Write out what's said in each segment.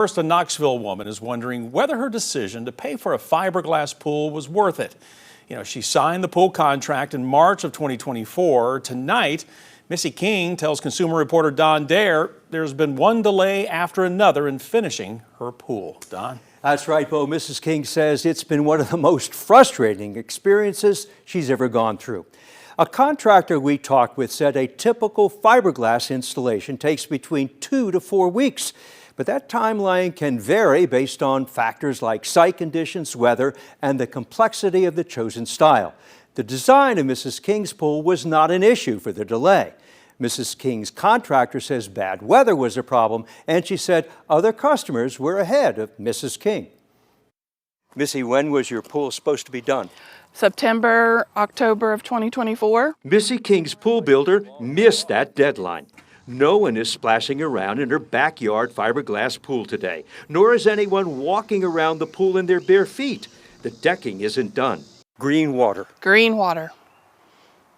First, a Knoxville woman is wondering whether her decision to pay for a fiberglass pool was worth it. She signed the pool contract in March of 2024. Tonight, Missy King tells consumer reporter Don Dare there's been one delay after another in finishing her pool. Don? That's right, Bo. Mrs. King says it's been one of the most frustrating experiences she's ever gone through. A contractor we talked with said a typical fiberglass installation takes between 2 to 4 weeks. But that timeline can vary based on factors like site conditions, weather, and the complexity of the chosen style. The design of Mrs. King's pool was not an issue for the delay. Mrs. King's contractor says bad weather was a problem, and she said other customers were ahead of Mrs. King. Missy, when was your pool supposed to be done? September, October of 2024. Missy King's pool builder missed that deadline. No one is splashing around in her backyard fiberglass pool today, nor is anyone walking around the pool in their bare feet. The decking isn't done. Green water. Green water.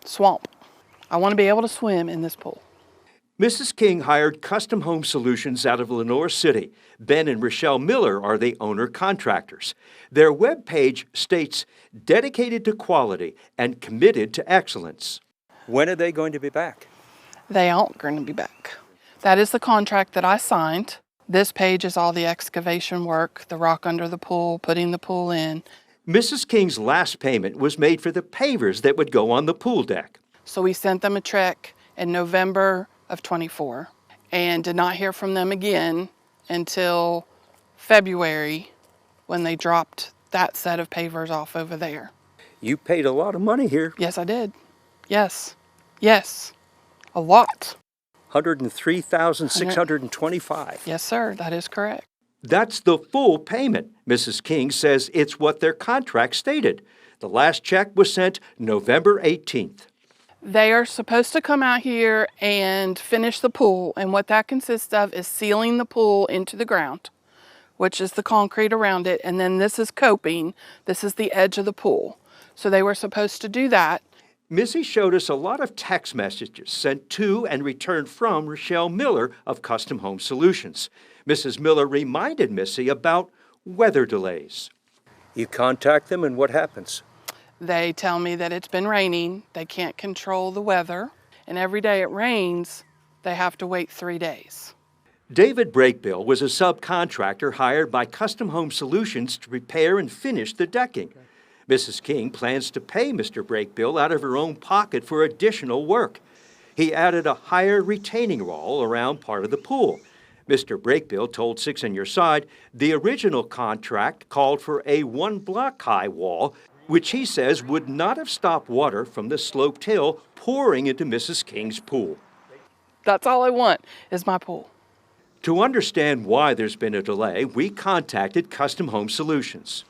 Swamp. I want to be able to swim in this pool. Mrs. King hired Custom Home Solutions out of Lenoir City. Ben and Rochelle Miller are the owner contractors. Their webpage states, dedicated to quality and committed to excellence. When are they going to be back? They aren't going to be back. That is the contract that I signed. This page is all the excavation work, the rock under the pool, putting the pool in. Mrs. King's last payment was made for the pavers that would go on the pool deck. So we sent them a check in November of 24 and did not hear from them again until February when they dropped that set of pavers off over there. You paid a lot of money here. Yes, I did. Yes. Yes. A lot. $103,625. Yes, sir. That is correct. That's the full payment. Mrs. King says it's what their contract stated. The last check was sent November 18th. They are supposed to come out here and finish the pool, and what that consists of is sealing the pool into the ground, which is the concrete around it, and then this is coping. This is the edge of the pool. So they were supposed to do that. Missy showed us a lot of text messages sent to and returned from Rochelle Miller of Custom Home Solutions. Mrs. Miller reminded Missy about weather delays. You contact them and what happens? They tell me that it's been raining, they can't control the weather, and every day it rains, they have to wait 3 days. David Brakebill was a subcontractor hired by Custom Home Solutions to repair and finish the decking. Mrs. King plans to pay Mr. Brakebill out of her own pocket for additional work. He added a higher retaining wall around part of the pool. Mr. Brakebill told Six on Your Side the original contract called for a 1-block-high wall, which he says would not have stopped water from the sloped hill pouring into Mrs. King's pool. That's all I want is my pool. To understand why there's been a delay, we contacted Custom Home Solutions.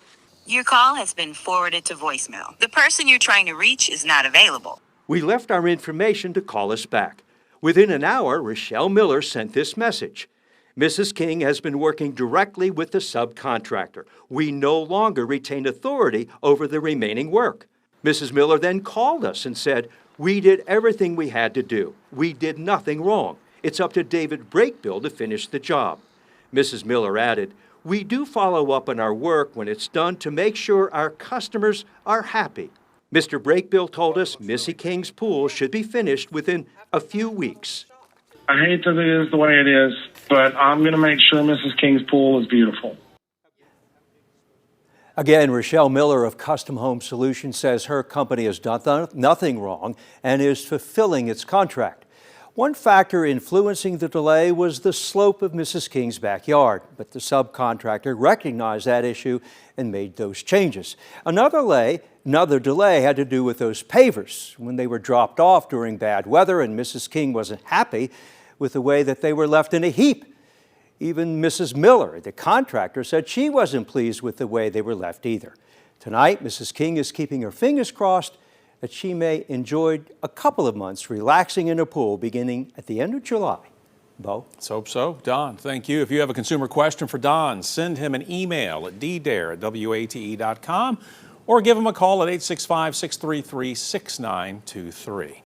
Your call has been forwarded to voicemail. The person you're trying to reach is not available. We left our information to call us back. Within an hour, Rochelle Miller sent this message. Mrs. King has been working directly with the subcontractor. We no longer retain authority over the remaining work. Mrs. Miller then called us and said, we did everything we had to do. We did nothing wrong. It's up to David Brakebill to finish the job. Mrs. Miller added, we do follow up on our work when it's done to make sure our customers are happy. Mr. Brakebill told us Missy King's pool should be finished within a few weeks. I hate that it is the way it is, but I'm going to make sure Mrs. King's pool is beautiful. Again, Rochelle Miller of Custom Home Solutions says her company has done nothing wrong and is fulfilling its contract. One factor influencing the delay was the slope of Mrs. King's backyard, but the subcontractor recognized that issue and made those changes. Another delay had to do with those pavers. When they were dropped off during bad weather and Mrs. King wasn't happy with the way that they were left in a heap. Even Mrs. Miller, the contractor, said she wasn't pleased with the way they were left either. Tonight, Mrs. King is keeping her fingers crossed that she may enjoy a couple of months relaxing in a pool beginning at the end of July. Bo? Let's hope so. Don, thank you. If you have a consumer question for Don, send him an email at ddare@wate.com or give him a call at 865-633-6923.